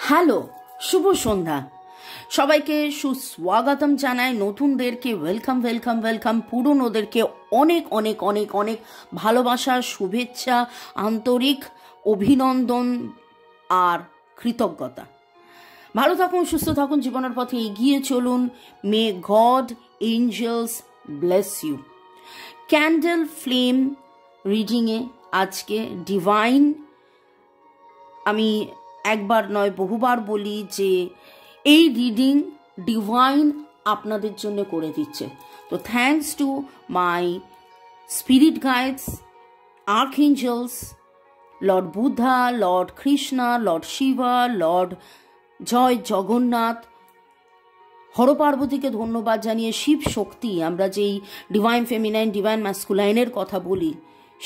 Hello, শুভ সন্ধ্যা। সবাইকে সুস্বাগতম জানাই। নতুনদেরকে ওয়েলকাম ওয়েলকাম ওয়েলকাম, পুরনোদেরকে অনেক অনেক অনেক অনেক ভালোবাসা, শুভেচ্ছা, আন্তরিক অভিনন্দন আর কৃতজ্ঞতা। ভালো থাকুন, সুস্থ থাকুন, জীবনের পথে এগিয়ে চলুন। May God angels bless you. Candle flame রিডিংয়ে আজকে ডিভাইন, আমি একবার নয় বহুবার বলি যে এই রিডিং ডিভাইন আপনাদের জন্য করে দিচ্ছে। তো thanks to my spirit guides, archangels, lord Buddha, lord Krishna, lord Shiva, lord Jai Jagannath, হরপার্বতীকে ধন্যবাদ জানিয়ে শিব শক্তি, আমরা যেই ডিভাইন ফেমিনাইন ডিভাইন ম্যাসকুলাইনের কথা বলি,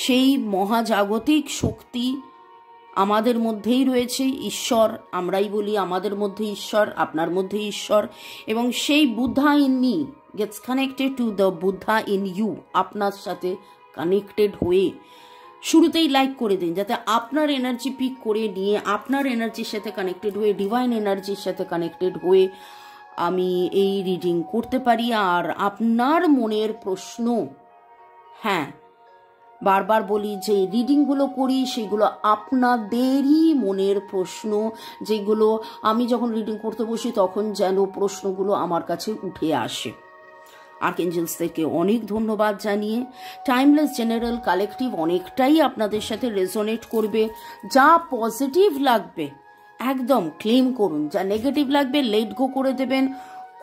সেই মহাজাগতিক শক্তি আমাদের মধ্যেই রয়েছে। ঈশ্বর আমরাই বলি, আমাদের মধ্যে ঈশ্বর, আপনার মধ্যে ঈশ্বর, এবং সেই Buddha in me gets connected to the Buddha in you. আপনার সাথে কানেক্টেড হয়ে শুরুতেই লাইক করে দিন, যাতে আপনার এনার্জি পিক করে নিয়ে আপনার এনার্জির সাথে কানেক্টেড হয়ে, ডিভাইন এনার্জির সাথে কানেক্টেড হয়ে আমি এই রিডিং করতে পারি। আর আপনার মনের প্রশ্ন, হ্যাঁ বারবার বলি যে রিডিংগুলো করি সেগুলো আপনাদেরই মনের প্রশ্ন, যেগুলো আমি যখন রিডিং করতে বসি তখন যেন প্রশ্নগুলো আমার কাছে উঠে আসে। আর্কএঞ্জেলসদেরকে অনেক ধন্যবাদ জানিয়ে টাইমলেস জেনারেল কালেকটিভ অনেকটাই আপনাদের সাথে রেজোনেট করবে। যা পজিটিভ লাগবে একদম ক্লেম করুন, যা নেগেটিভ লাগবে লেট গো করে দেবেন।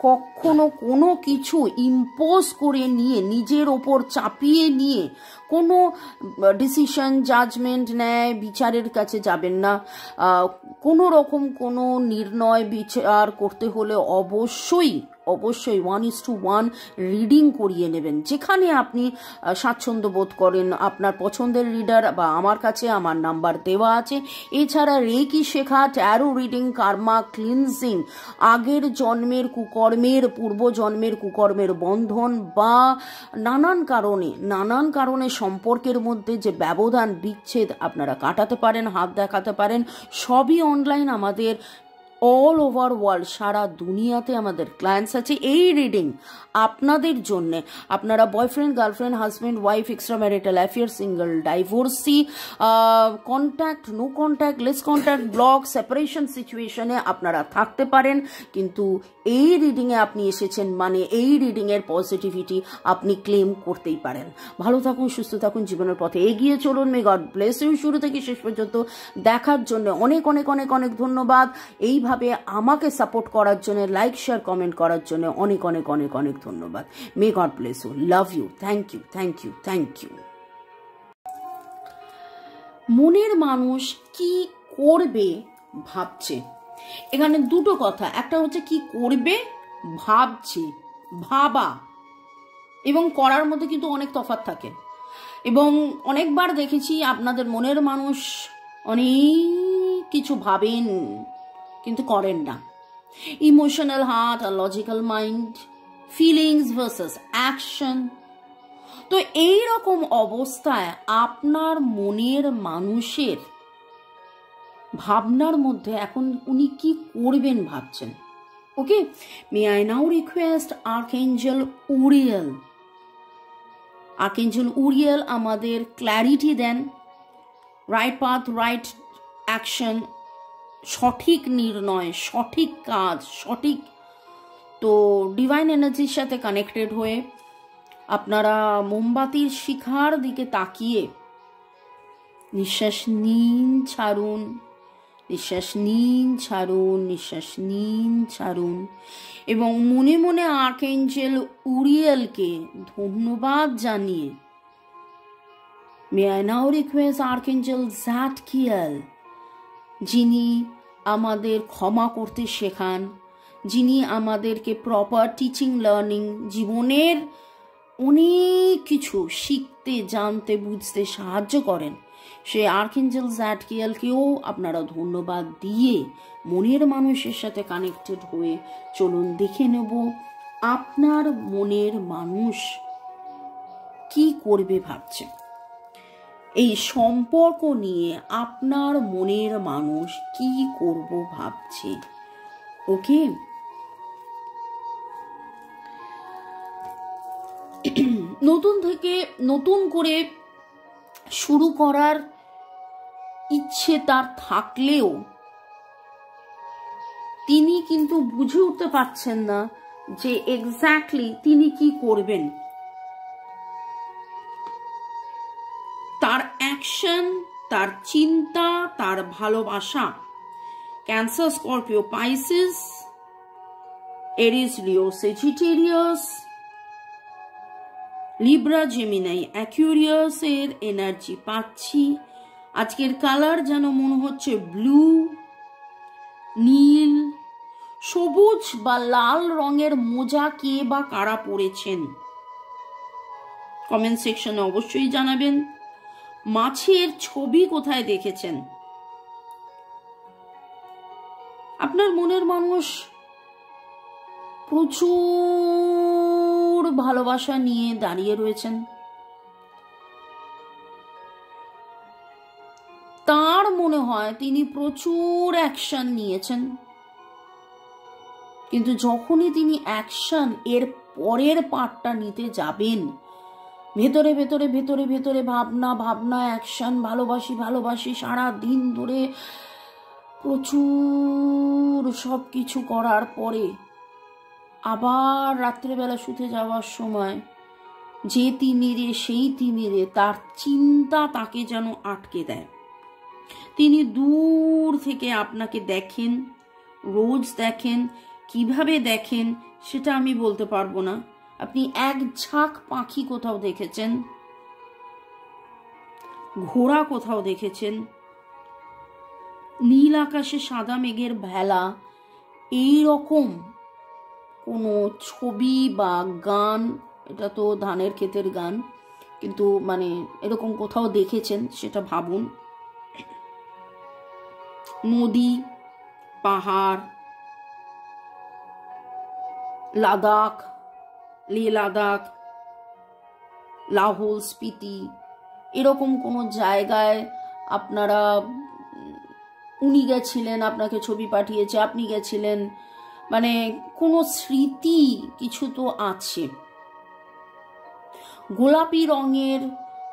কখনো কোনো কিছু ইম্পোজ করে নিয়ে, নিজের ওপর চাপিয়ে নিয়ে কোনো ডিসিশন, জাজমেন্ট, ন্যায় বিচারের কাছে যাবেন না। কোনো রকম কোনো নির্ণয় বিচার করতে হলে অবশ্যই 1:1 রিডিং করিয়ে নেবেন, যেখানে আপনি স্বাচ্ছন্দ্য বোধ করেন। আপনার পছন্দের রিডার বা আমার কাছে আমার নাম্বার দেওয়া আছে। এছাড়া রেকি শেখা, ট্যারো রিডিং, কার্মা ক্লিনজিং, আগের জন্মের কুকর্মের, পূর্বজন্মের কুকর্মের বন্ধন বা নানান কারণে সম্পর্কের মধ্যে যে ব্যবধান, বিচ্ছেদ আপনারা কাটাতে পারেন, হাত দেখাতে পারেন। সবই অনলাইন, আমাদের অল ওভার ওয়ার্ল্ড, সারা দুনিয়াতে আমাদের ক্লায়েন্টস আছে। এই রিডিং আপনাদের জন্যে, আপনারা boyfriend, girlfriend, husband, wife, extra marital affair, single, divorcee, contact, no contact, less contact, block, separation সিচুয়েশনে আপনারা থাকতে পারেন, কিন্তু এই রিডিংয়ে আপনি এসেছেন মানে এই রিডিংয়ের পজিটিভিটি আপনি ক্লেম করতেই পারেন। ভালো থাকুন, সুস্থ থাকুন, জীবনের পথে এগিয়ে চলুন। May God bless you. শুরু থেকে শেষ পর্যন্ত দেখার জন্য অনেক অনেক অনেক অনেক ধন্যবাদ। এইভাবে আমাকে সাপোর্ট করার জন্য, লাইক শেয়ার কমেন্ট করার জন্য অনেক অনেক অনেক অনেক ধন্যবাদ। May God bless you, love you, thank you, thank you, thank you. মনের মানুষ কি করবে ভাবছে, এখানে দুটো কথা, একটা হচ্ছে কি করবে ভাবছে, ভাবা এবং করার মধ্যে কিন্তু অনেক তফাৎ থাকে। এবং অনেকবার দেখেছি আপনাদের মনের মানুষ অনেক কিছু ভাবেন কিন্তু করেন না। ইমোশনাল হার্ট আর logical mind, feelings versus action. তো এই রকম অবস্থায় আপনার মনের মানুষের ভাবনার মধ্যে এখন উনি কি করবেন ভাবছেন। Okay, may I now request archangel Uriel. Archangel Uriel আমাদের ক্ল্যারিটি দেন, রাইট পাথ, রাইট অ্যাকশন, সঠিক নির্ণয়, সঠিক কাজ, সঠিক। তো ডিভাইন এনার্জির সাথে কানেক্টেড হয়ে আপনারা মোমবাতির শিখার দিকে তাকিয়ে নিঃশ্বাস নিন, ছাড়ুন, নিঃশ্বাস নিন, ছাড়ুন, নিঃশ্বাস নিন, ছাড়ুন, এবং মনে মনে আর্কএঞ্জেল উরিয়েলকে ধন্যবাদ জানিয়ে মে আই নাও রিকোয়েস্ট আর্কএঞ্জেল জাটকিয়াল, যিনি আমাদের ক্ষমা করতে শেখান, যিনি আমাদেরকে প্রপার টিচিং লার্নিং, জীবনের অনেক কিছু শিখতে, জানতে, বুঝতে সাহায্য করেন, সেই আর্কএঞ্জেল জাটকিয়ালকেও আপনারা ধন্যবাদ দিয়ে মনের মানুষের সাথে কানেক্টেড হয়ে চলুন দেখে নেব আপনার মনের মানুষ কি করবে ভাবছে। এই সম্পর্ক নিয়ে আপনার মনের মানুষ কি করব ভাবছে। ওকে, নতুন করে শুরু করার ইচ্ছে তার থাকলেও তিনি কিন্তু বুঝে উঠতে পারছেন না যে এক্স্যাক্টলি তিনি কি করবেন। তার অ্যাকশন, তার চিন্তা, তার ভালোবাসা, ক্যান্সার, স্করপিও, পাইসিস, এরিস, লিও, সেজিটেরিয়াস, লিব্রা, জেমিনাই, অ্যাকুয়ারিয়াস এর এনার্জি পাচ্ছি। আজকের কালার যেন মনে হচ্ছে ব্লু, নীল, সবুজ বা লাল রঙের মোজা কে বা কারা পরেছেন কমেন্ট সেকশনে অবশ্যই জানাবেন। মাছের ছবি কোথায় দেখেছেন? আপনার মনের মানুষ প্রচুর ভালোবাসা নিয়ে দাঁড়িয়ে রয়েছেন। তার মনে হয় তিনি প্রচুর অ্যাকশন নিয়েছেন, কিন্তু যখনই তিনি অ্যাকশন এর পরের পার্টটা নিতে যাবেন, ভেতরে ভেতরে ভেতরে ভেতরে ভাবনা অ্যাকশন, ভালোবাসি সারা দিন ধরে প্রচুর সব কিছু করার পরে আবার রাত্রেবেলা শুতে যাওয়ার সময় যে তিমিরে সেই তিমিরে তার চিন্তা তাকে যেন আটকে দেয়। তিনি দূর থেকে আপনাকে দেখেন, রোজ দেখেন, কিভাবে দেখেন সেটা আমি বলতে পারবো না। আপনি এক ঝাঁক পাখি কোথাও দেখেছেন, ঘোড়া কোথাও দেখেছেন, নীল আকাশে সাদা মেঘের ভেলা, এই রকম কোনো ছবি বা গান, এটা তো ধানের ক্ষেতের গান, কিন্তু মানে এরকম কোথাও দেখেছেন সেটা ভাবুন। নদী, পাহাড়, লাদাখ, লে লাদাখ, লাহোল, স্পিতি, এরকম কোনো জায়গায় আপনারা, উনি গেছিলেন, আপনাকে ছবি পাঠিয়েছে, আপনি গেছিলেন, মানে কোনো স্মৃতি কিছু তো আছে। গোলাপি রঙের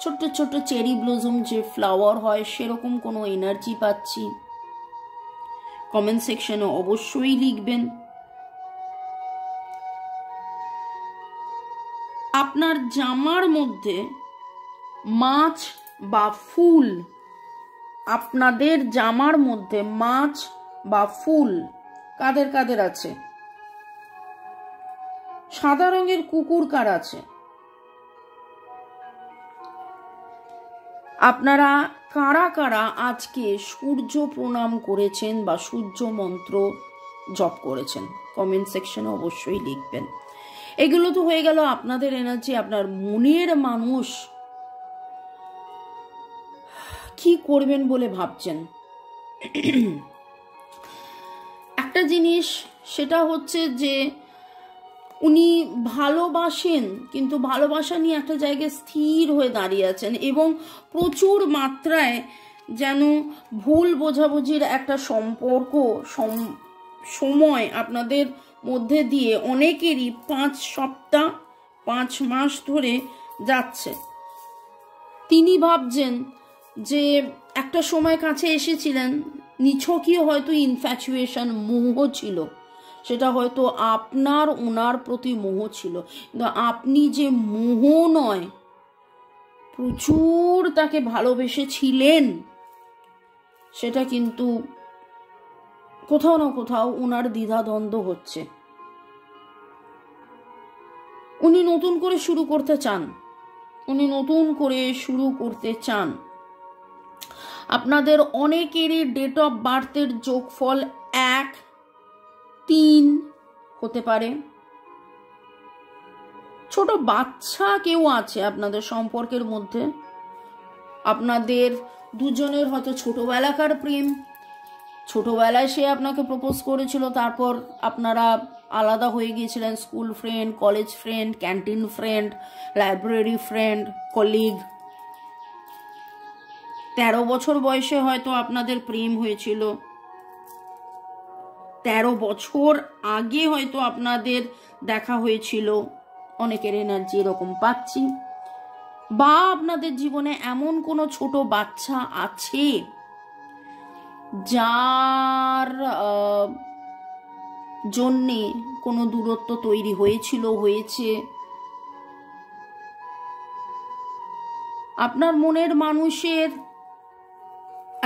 ছোট্ট ছোট্ট চেরি ব্লজম যে ফ্লাওয়ার হয় সেরকম কোনো এনার্জি পাচ্ছি। কমেন্ট সেকশনে অবশ্যই লিখবেন। আপনার জামার মধ্যে মাছ বা ফুল, আপনাদের জামার মধ্যে মাছ বা ফুল কাদের কাদের আছে? সাদা রঙের কুকুর কার আছে? আপনারা কারা কারা আজকে সূর্য প্রণাম করেছেন বা সূর্য মন্ত্র জপ করেছেন? কমেন্ট সেকশনে অবশ্যই লিখবেন। এগুলো তো হয়ে গেল আপনাদের এনার্জি। আপনার মনের মানুষ কি করবেন বলে ভাবছেন। একটা জিনিস সেটা হচ্ছে যে উনি ভালোবাসেন, কিন্তু ভালোবাসা নিয়ে একটা জায়গায় স্থির হয়ে দাঁড়িয়ে আছেন এবং প্রচুর মাত্রায় যেন ভুল বোঝাবুঝির একটা সম্পর্ক সময় আপনাদের মধ্যে দিয়ে অনেকেরই 5 সপ্তাহ 5 মাস ধরে যাচ্ছে। তিনি ভাবছেন যে একটা সময় কাছে এসেছিলেন, নিছকই হয়তো ইনফ্যাচুয়েশন, মোহ ছিল, সেটা হয়তো আপনার ওনার প্রতি মোহ ছিল, কিন্তু আপনি যে মোহ নয় প্রচুর তাকে ভালোবেসেছিলেন সেটা কিন্তু কোথাও না কোথাও ওনার দ্বিধাদ্বন্দ্ব হচ্ছে। উনি নতুন করে শুরু করতে চান। আপনাদের অনেকেরই ডেট অফ বার্থের যোগফল 1-3 হতে পারে। ছোট বাচ্চা কেউ আছে আপনাদের সম্পর্কের মধ্যে। আপনাদের দুজনের হয়তো ছোটবেলাকার প্রেম, ছোটবেলায় সে আপনাকে প্রপোজ করেছিল, তারপর আপনারা আলাদা হয়ে গিয়েছিলেন। School friend, college friend, canteen friend, library friend, colleague. 13 বছর বয়সে হয়তো আপনাদের প্রেম হয়েছিল, 13 বছর আগে হয়তো আপনাদের দেখা হয়েছিল, অনেকের এনার্জি এরকম পাচ্ছি। বা আপনাদের জীবনে এমন কোনো ছোট বাচ্চা আছে যার জন্যে কোনো দূরত্ব তৈরি হয়েছিল, হয়েছে। আপনার মনের মানুষের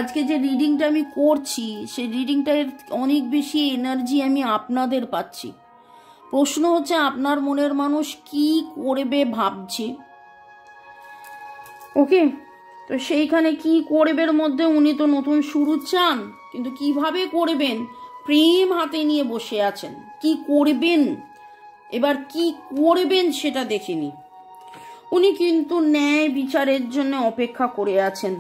আজকে যে রিডিংটা আমি করছি, সেই রিডিংটার অনেক বেশি এনার্জি আমি আপনাদের পাচ্ছি। প্রশ্ন হচ্ছে আপনার মনের মানুষ কি করবে ভাবছে। ওকে, তো সেইখানে কি করবের মধ্যে উনি তো নতুন শুরু চান, কিন্তু কিভাবে করবেন প্রেম হাতে নিয়ে বসে আছেন। কি করবেন, এবার কি করবেন সেটা দেখিনি। উনি কিন্তু ন্যায় বিচারের জন্য অপেক্ষা করে আছেন।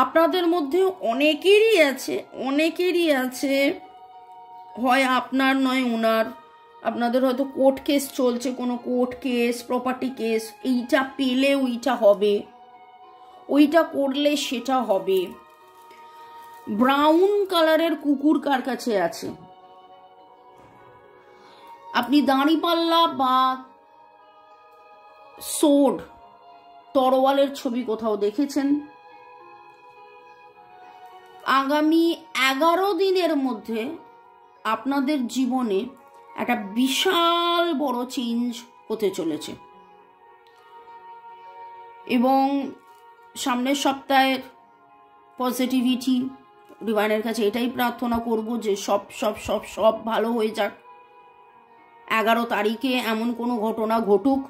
আপনাদের মধ্যে অনেকেরই আছে হয় আপনার নয় ওনার, আপনাদের হয়তো কোর্ট কেস চলছে, কোনো কোর্ট কেস, প্রপার্টি কেস, এইটা পেলে ওইটা হবে, ওইটা করলে সেটা হবে। ব্রাউন কালারের কুকুর কার কাছে আছে? আপনি দাঁড়িপাল্লা বা সোড, তরোয়ালের ছবি কোথাও দেখেছেন? আগামী 11 দিনের মধ্যে আপনাদের জীবনে একটা বিশাল বড় চেঞ্জ হতে চলেছে, এবং সামনের সপ্তাহের পজিটিভিটি, ডিভাইনের কাছে এটাই প্রার্থনা করব যে সব সব সব সব ভালো হয়ে যাক। 11 তারিখে এমন কোনো ঘটনা ঘটুক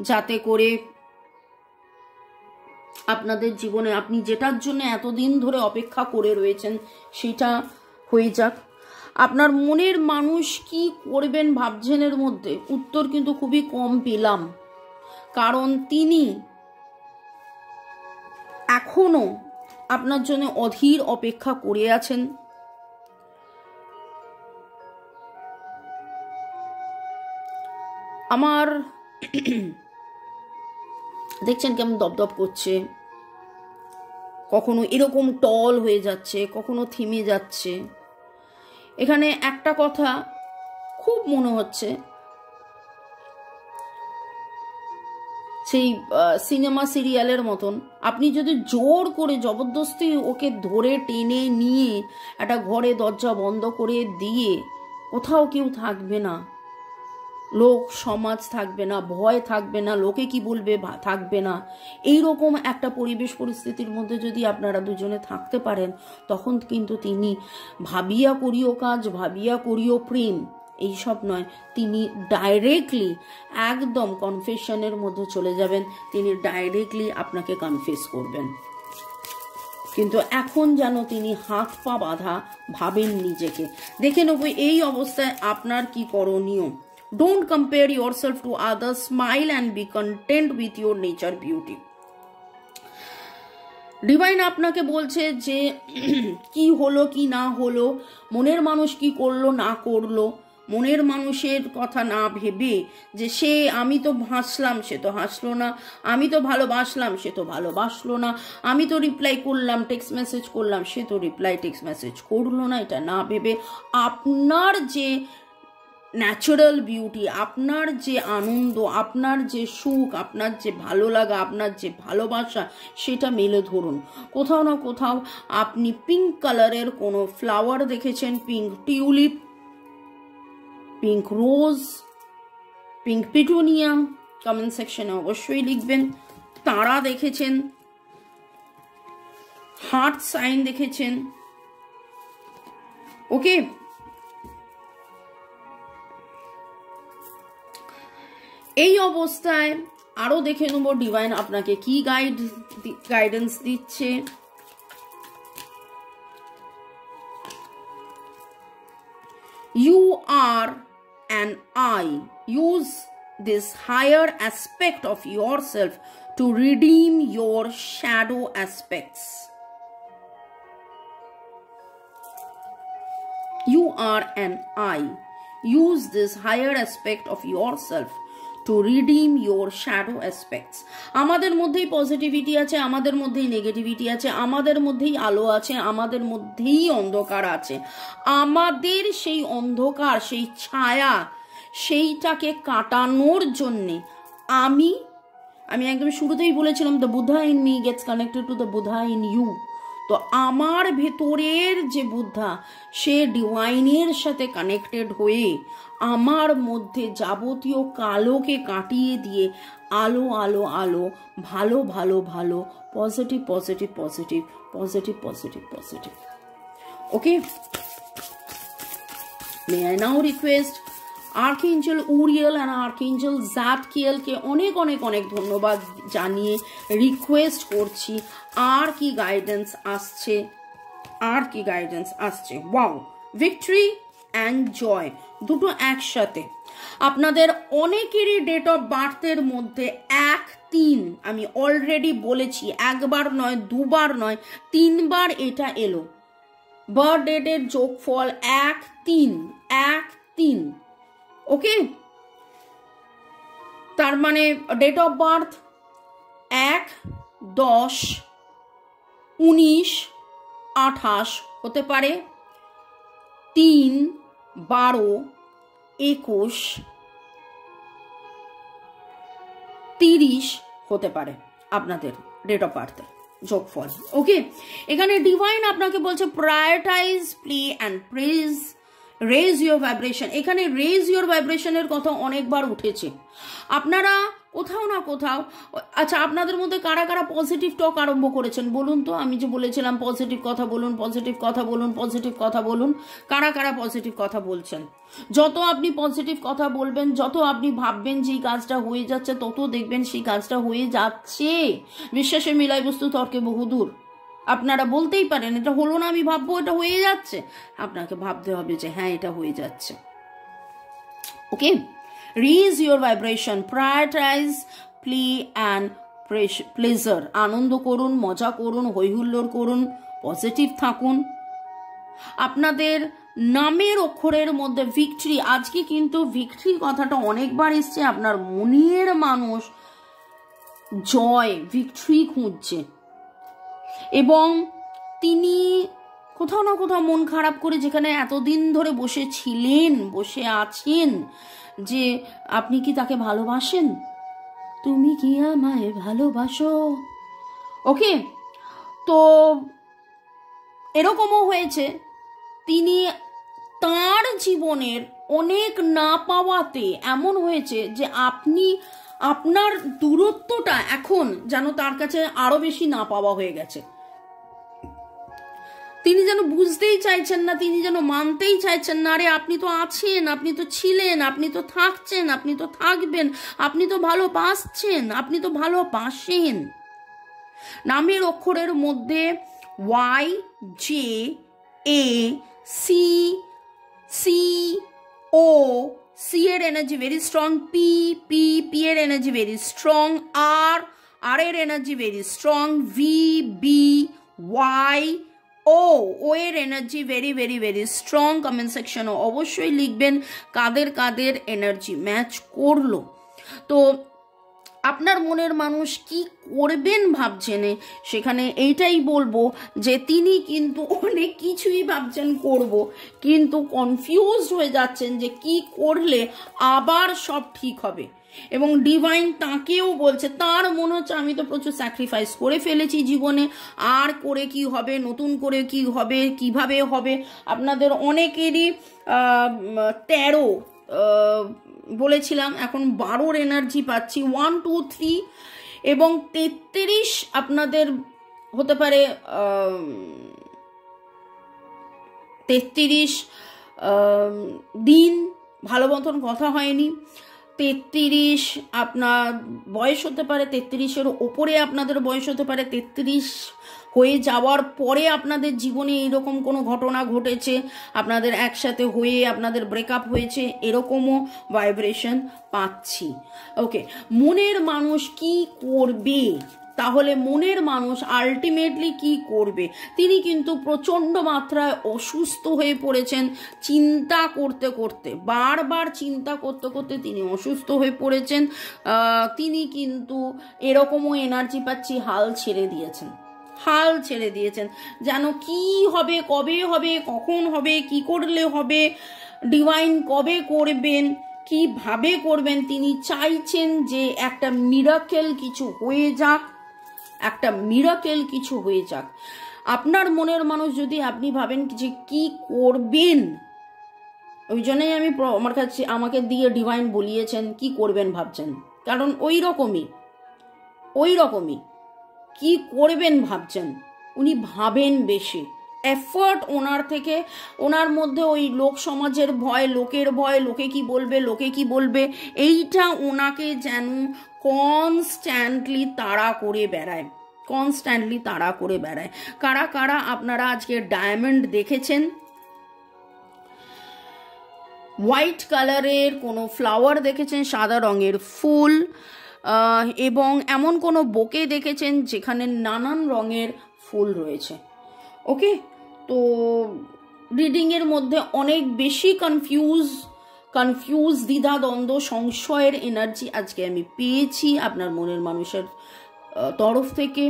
যাতে করে আপনাদের জীবনে আপনি যেটার জন্য এতদিন ধরে অপেক্ষা করে রয়েছেন সেটা হয়ে যাক। আপনার মনের মানুষ কি করবেন ভাবছেনের মধ্যে উত্তর কিন্তু খুবই কম পেলাম, কারণ তিনি এখনো আপনার জন্য অধীর অপেক্ষা করে আছেন। আমার দেখছেন কেমন দপদপ করছে, কখনো এরকম টল হয়ে যাচ্ছে, কখনো থেমে যাচ্ছে। এখানে একটা কথা খুব মনে হচ্ছে, সেই সিনেমা সিরিয়ালের মতন আপনি যদি জোর করে জবরদস্তি ওকে ধরে টেনে নিয়ে একটা ঘরে দরজা বন্ধ করে দিয়ে, কোথাও কেউ থাকবে না, লোক সমাজ থাকবে না, ভয় থাকবে না, লোকে কি বলবে থাকবে না, এইরকম একটা পরিবেশ পরিস্থিতির মধ্যে যদি আপনারা দুজনে থাকতে পারেন, তখন কিন্তু তিনি ভাবিয়া করিও কাজ, ভাবিয়া করিও প্রেম এইসব নয়, তিনি ডাইরেক্টলি একদম কনফেশনের মধ্যে চলে যাবেন, তিনি ডাইরেক্টলি আপনাকে কনফেস করবেন। কিন্তু এখন যেন তিনি হাত পা বাঁধা ভাবেন নিজেকে। দেখে নেব এই অবস্থায় আপনার কি করণীয়। Don't compare yourself to others. Smile and be content with your nature beauty. Divine আপনাকে বলছে যে কি হলো কি না হলো, মনের মানুষ কি করলো না করলো, মনের মানুষের কথা না ভেবে যে সে, আমি তো হাসলাম সে তো হাসলো না, আমি তো ভালোবাসলাম সে তো ভালোবাসলো না, আমি তো রিপ্লাই করলাম, টেক্সট মেসেজ করলাম, সে তো রিপ্লাই টেক্সট মেসেজ করলো না, এটা না ভেবে আপনার যে ন্যাচারাল বিউটি, আপনার যে আনন্দ, আপনার যে সুখ, আপনার যে ভালো লাগা, আপনার যে ভালোবাসা, সেটা মেলে ধরুন। কোথাও না কোথাও আপনি পিঙ্ক কালারের কোনো ফ্লাওয়ার দেখেছেন, পিঙ্ক টিউলিপ, পিঙ্ক রোজ, পিঙ্ক পিটুনিয়া, কমেন্ট সেকশনে অবশ্যই লিখবেন। তারা দেখেছেন, হার্ট সাইন দেখেছেন। ওকে, এই অবস্থায় আরো দেখে নেব ডিভাইন আপনাকে কি গাইডেন্স দিচ্ছে। You are an I. Use this higher aspect of yourself to redeem your shadow aspects. You are an I. Use this higher aspect of yourself to redeem your shadow aspects. আমাদের মধ্যেই positivity আছে, আমাদের মধ্যেই negativity আছে, আমাদের মধ্যেই আলো আছে, আমাদের মধ্যেই অন্ধকার আছে। আমাদের সেই অন্ধকার, সেই ছায়া, সেইটাকে কাটানোর জন্যে আমি একদম শুরুতেই বলেছিলাম, the Buddha in me gets connected to the Buddha in you. তো আমার ভেতরের যে বুদ্ধা, সে ডিভাইনের সাথে কানেক্টেড হয়ে আমার মধ্যে যাবতীয় কালোকে কাটিয়ে দিয়ে আলো আলো আলো, ভালো ভালো ভালো, positive positive positive positive positive positive. Okay, may I now request archangel Uriel and archangel Zadkiel কে অনেক অনেক অনেক ধন্যবাদ জানিয়ে রিকোয়েস্ট করছি, আর কি গাইডেন্স আসছে, আর কি গাইডেন্স আসছে। ওয়াও, ভিক্টরি অ্যান্ড জয় দুটো একসাথে। আপনাদের অনেকেরই ডেট অফ বার্থের মধ্যে 1-3, আমি অলরেডি বলেছি, একবার নয়, দুবার নয়, 3বার এটা এলো। বার্থ ডেটের যোগফল 1-3। ওকে, তার মানে ডেট অফ বার্থ 1, 10, 19, 28 হতে পারে, 3, 12, 21, 30 হতে পারে আপনাদের ডেট অফ বার্থের যোগফল। ওকে, এখানে ডিভাইন আপনাকে বলছে prioritise, play and praise, raise your vibration. এখানে রেজ ইউর ভাইব্রেশনের কথা অনেকবার উঠেছে। আপনারা কোথাও না কোথাও, আচ্ছা আপনাদের মধ্যে কারা কারা পজিটিভ টক আরম্ভ করেছেন বলুন তো? আমি যে বলেছিলাম পজিটিভ কথা বলুন, পজিটিভ কথা বলুন, পজিটিভ কথা বলুন, কারা কারা পজিটিভ কথা বলছেন? যত আপনি পজিটিভ কথা বলবেন, যত আপনি ভাববেন যে এই কাজটা হয়ে যাচ্ছে, তত দেখবেন সেই কাজটা হয়ে যাচ্ছে। বিশ্বাসে মিলাই বস্তু তর্কে বহুদূর। আপনারা বলতেই পারেন এটা হলো না, আমি ভাববো এটা হয়ে যাচ্ছে, আপনাকে ভাবতে হবে যে হ্যাঁ এটা হয়ে যাচ্ছে। Okay, raise your vibration, prioritise, play and pleasure. আনন্দ করুন, মজা করুন, হৈহুল্লোড় করুন, পজিটিভ থাকুন। আপনাদের নামের অক্ষরের মধ্যে ভিক্টরি, আজকে কিন্তু ভিক্টরি কথাটা অনেকবার এসছে। আপনার মনের মানুষ জয়, ভিক্টরি খুঁজছে, এবং তিনি কোথাও না কোথাও মন খারাপ করে, যেখানে এতদিন ধরে বসেছিলেন, বসে আছেন, যে আপনি কি তাকে ভালোবাসেন? তুমি কি আমায় ভালোবাসো? ওকে, তো এরকমও হয়েছে তিনি তার জীবনের অনেক না পাওয়াতে এমন হয়েছে যে আপনি, আপনার দূরত্বটা এখন যেন তার কাছে আরো বেশি না পাওয়া হয়ে গেছে। তিনি যেন বুঝতেই চাইছেন না, তিনি যেন মানতেই চাইছেন না, আরে আপনি তো আছেন, আপনি তো ছিলেন, আপনি তো থাকছেন, আপনি তো থাকবেন, আপনি তো ভালোবাসছেন, আপনি তো ভালোবাসেন। নামের অক্ষরের মধ্যে Y, J, A, C, C, O, C এর energy very strong, P, P, P এর energy very strong, R, R এর energy very strong, V, B, Y, O, O এর energy very very very strong. Comment সেকশনে অবশ্যই লিখবেন কাদের কাদের energy match করলো। তো আপনার মনের মানুষ কি করবেন ভাবছেন, সেখানে এইটাই বলবো যে তিনি কিন্তু অনেক কিছুই ভাবছেন করব, কিন্তু কনফিউজড হয়ে যাচ্ছেন যে কি করলে আবার সব ঠিক হবে। এবং ডিভাইন তাকেও বলছে, তার মনে হচ্ছে আমি তো প্রচুর স্যাক্রিফাইস করে ফেলেছি জীবনে, আর করে কি হবে, নতুন করে কি হবে, কিভাবে হবে। আপনাদের অনেকেরই 13 বলেছিলাম, এখন 12 এনার্জি পাচ্ছি, 1, 2, 3 এবং 33 আপনাদের হতে পারে। 33 দিন ভালো মতন কথা হয়নি, 33 আপনার বয়স হতে পারে, 33-এর ওপরে আপনাদের বয়স হতে পারে, 33 হয়ে যাওয়ার পরে আপনাদের জীবনে এরকম কোনো ঘটনা ঘটেছে, আপনাদের একসাথে হয়ে আপনাদের ব্রেকআপ হয়েছে, এরকমও ভাইব্রেশন পাচ্ছি। ওকে, মনের মানুষ কি করবে তাহলে মনের মানুষ আলটিমেটলি কি করবে? তিনি কিন্তু প্রচণ্ড মাত্রায় অসুস্থ হয়ে পড়েছেন চিন্তা করতে করতে, বারবার চিন্তা করতে করতে তিনি অসুস্থ হয়ে পড়েছেন। তিনি কিন্তু এরকমও এনার্জি পাচ্ছি হাল ছেড়ে দিয়েছেন, যেন কি হবে, কবে হবে, কখন হবে, কি করলে হবে, ডিভাইন কবে করবেন, কিভাবে করবেন। তিনি চাইছেন যে একটা মিরাকেল কিছু হয়ে যাক, আপনার মনের মানুষ। যদি আপনি ভাবেন যে কি করবেন, ওই জন্যই আমাকে দিয়ে ডিভাইন বলিয়েছেন কি করবেন ভাবছেন, কারণ ওই রকমই কি করবেন ভাবছেন। উনি ভাবেন বেশি, এফর্ট ওনার মধ্যে ওই লোক সমাজের ভয়, লোকের ভয়, লোকে কি বলবে এইটা ওনাকে যেন কনস্ট্যান্টলি তাড়া করে বেড়ায়। কারা কারা আপনারা আজকে ডায়মন্ড দেখেছেন, হোয়াইট কালারের কোনো ফ্লাওয়ার দেখেছেন, সাদা রঙের ফুল, এবং এমন কোনো বোকে দেখেছেন যেখানে নানান রঙের ফুল রয়েছে? ওকে, তো রিডিংয়ের মধ্যে অনেক বেশি কনফিউজ দ্বিধাদ্বন্দ্ব সংশয়ের এনার্জি আজকে আমি পেয়েছি আপনার মনের মানুষের তরফ থেকে।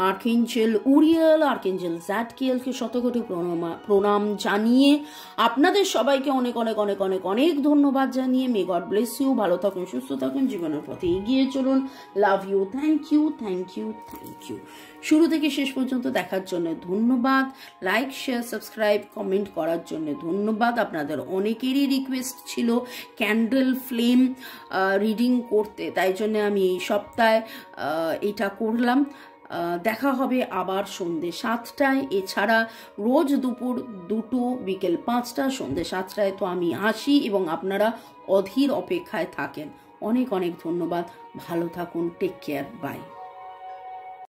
আর্কেঞ্জেল উরিয়েল, আর্কেঞ্জেল জ্যাডকিয়েলকে শতকোটি প্রণাম জানিয়ে আপনাদের সবাইকে অনেক অনেক অনেক অনেক অনেক ধন্যবাদ জানিয়ে মে গড ব্লেস ইউ। ভালো থাকুন, সুস্থ থাকুন, জীবনের পথে এগিয়ে চলুন। Love you, thank you. শুরু থেকে শেষ পর্যন্ত দেখার জন্য ধন্যবাদ। লাইক, শেয়ার, সাবস্ক্রাইব, কমেন্ট করার জন্য ধন্যবাদ। আপনাদের অনেকেরই রিকোয়েস্ট ছিল ক্যান্ডেল ফ্লেম রিডিং করতে, তাই জন্য আমি এই সপ্তাহে এটা করলাম। দেখা হবে আবার সন্ধ্যে 7টায়, এছাড়া রোজ দুপুর 2টো, বিকেল 5টা, সন্ধ্যে 7টায় তো আমি আসি এবং আপনারা অধীর অপেক্ষায় থাকেন। অনেক অনেক ধন্যবাদ, ভালো থাকুন, টেক কেয়ার, বাই।